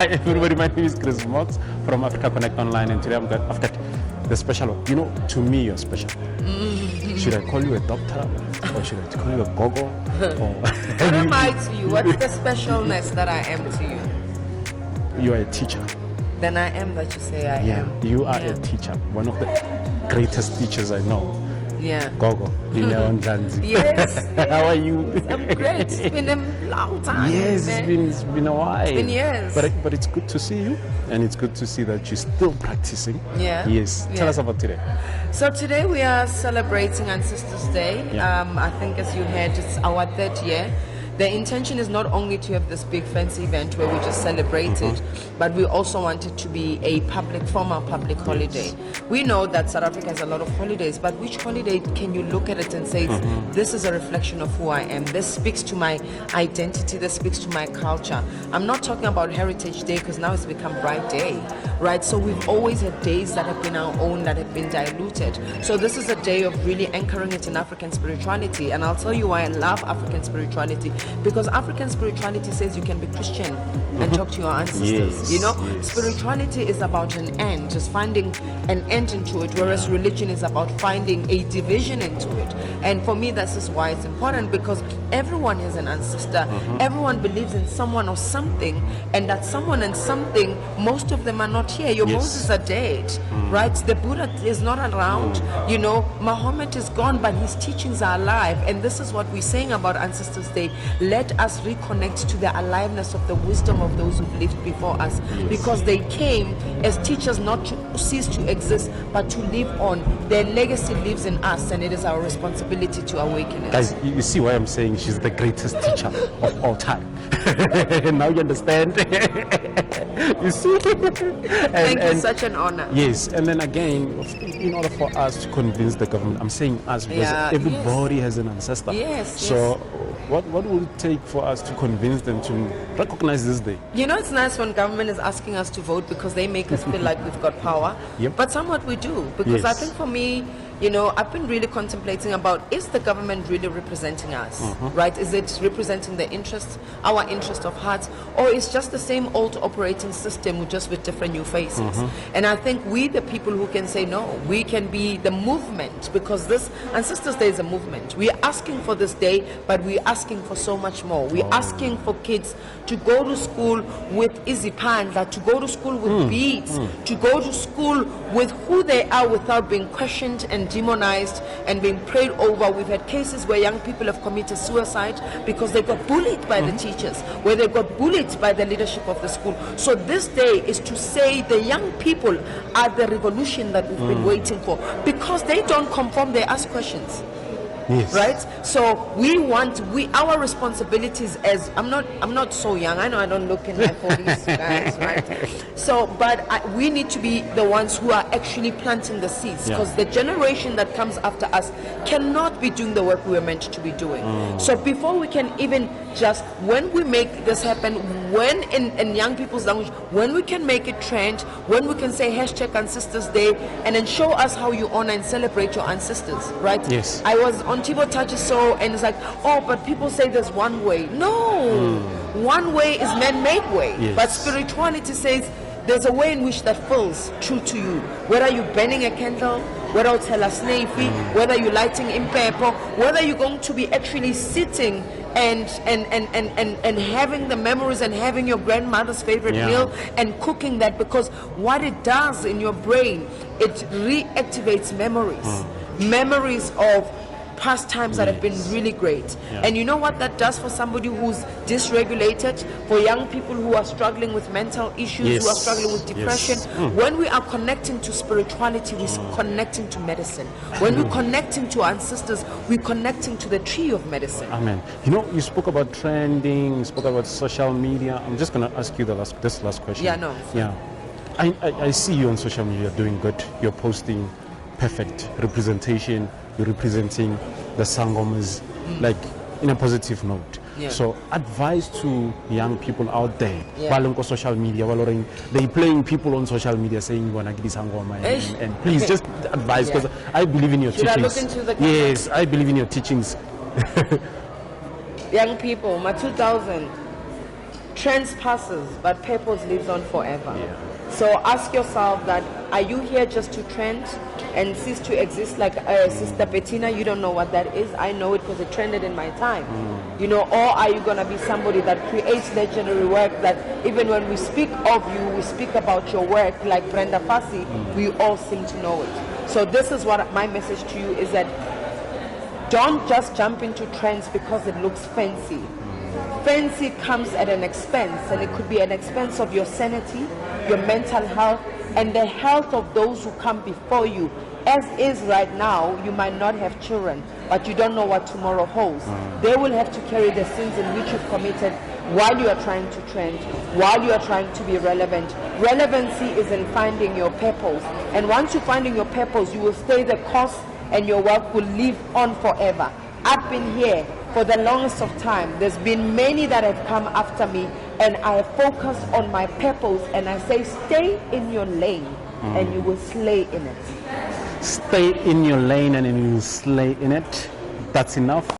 Hi everybody, my name is Chris Mox from Africa Connect Online, and today I've got the special one. You know, to me you're special. Should I call you a doctor or should I call you a gogo? What am I to you? What's the specialness that I am to you? You are a teacher. Then I am that you say I am. You are a teacher, one of the greatest teachers I know. Yeah. Gogo Dineo Ndlanzi. Yes. How are you? I'm great. It's been a long time. Yes, it's been a while. It's been years. But it's good to see you, and it's good to see that you're still practicing. Yeah. Yes. Tell us about today. So today we are celebrating Ancestors Day. Yeah. I think, as you heard, it's our third year. The intention is not only to have this big fancy event where we just celebrate it, but we also want it to be a formal public holiday. We know that South Africa has a lot of holidays, but which holiday can you look at it and say, this is a reflection of who I am? This speaks to my identity, this speaks to my culture. I'm not talking about Heritage Day because now it's become Bright Day, right? So we've always had days that have been our own, that have been diluted. So this is a day of really anchoring it in African spirituality. And I'll tell you why I love African spirituality. Because African spirituality says you can be Christian and talk to your ancestors. Spirituality is about an end, just finding an end into it, whereas religion is about finding a division into it. And for me, this is why it's important, because everyone has an ancestor. Everyone believes in someone or something, and that someone and something, most of them are not here. Your Moses are dead, right? The Buddha is not around. Muhammad is gone, but his teachings are alive. And this is what we're saying about Ancestors Day. Let us reconnect to the aliveness of the wisdom of those who've lived before us, because they came as teachers not to cease to exist, but to live on. Their legacy lives in us, and it is our responsibility to awaken it. Guys, you see why I'm saying she's the greatest teacher of all time. Now you understand. You see? Thank you, such an honor. Yes, and then again, in order for us to convince the government, I'm saying us because everybody has an ancestor. So what will it take for us to convince them to recognize this day? It's nice when government is asking us to vote because they make us feel like we've got power. But somewhat we do, because I think for me, I've been really contemplating about, is the government really representing us, right? Is it representing the interests, our interest of heart, or is just the same old operating system just with different new faces? And I think we, the people who can say no, we can be the movement, because this Ancestors Day is a movement. We are asking for this day, but we're asking for so much more. We're asking for kids to go to school with iziphandla, to go to school with beads, to go to school with who they are without being questioned and demonized and being prayed over. We've had cases where young people have committed suicide because they got bullied by the teachers, where they got bullied by the leadership of the school. So this day is to say the young people are the revolution that we've been waiting for, because they don't conform, they ask questions. Right? So our responsibilities as I'm not so young. I know I don't look in my 40s, guys, right? So, but we need to be the ones who are actually planting the seeds, because the generation that comes after us cannot be doing the work we were meant to be doing. So before we can even just, when we make this happen, when in young people's language, when we can make it trend, when we can say #Ancestors Day, and then show us how you honor and celebrate your ancestors, right? Yes. I was on Tibo Tachiso, and it's like, oh, but people say there's one way. No, one way is man-made way. But spirituality says there's a way in which that feels true to you. Whether you're burning a candle, whether it's Helasnefi, whether you're lighting impepo, whether you're going to be actually sitting and having the memories and having your grandmother's favorite meal and cooking that, because what it does in your brain, it reactivates memories of past times that have been really great. And you know what that does for somebody who's dysregulated, for young people who are struggling with mental issues, who are struggling with depression. When we are connecting to spirituality, we're connecting to medicine. When we're connecting to ancestors, we're connecting to the tree of medicine. Amen. You spoke about trending, you spoke about social media. I'm just going to ask you this last question. I see you on social media doing good. You're posting perfect representation. You're representing the Sangomas, like in a positive note. So advice to young people out there, on social media, they playing people on social media saying Sangoma, and please just advise, because I believe in your teachings. I look into the camera? Yes, I believe in your teachings. Young people, my 2000 Trends passes, but purpose lives on forever. Yeah. So ask yourself that, are you here just to trend and cease to exist? Like Sister Bettina, you don't know what that is. I know it because it trended in my time. You know, or are you going to be somebody that creates legendary work that even when we speak of you, we speak about your work, like Brenda Fassie, we all seem to know it. So this is what my message to you is, that don't just jump into trends because it looks fancy. Fancy comes at an expense, and it could be an expense of your sanity, your mental health, and the health of those who come before you. As is right now, you might not have children, but you don't know what tomorrow holds. They will have to carry the sins in which you've committed while you are trying to trend, while you are trying to be relevant. Relevancy is in finding your purpose, and once you're finding your purpose, you will stay the course and your work will live on forever. I've been here for the longest of time. There's been many that have come after me, and I have focused on my purpose, and I say stay in your lane and you will slay in it. Stay in your lane and you will slay in it. That's enough.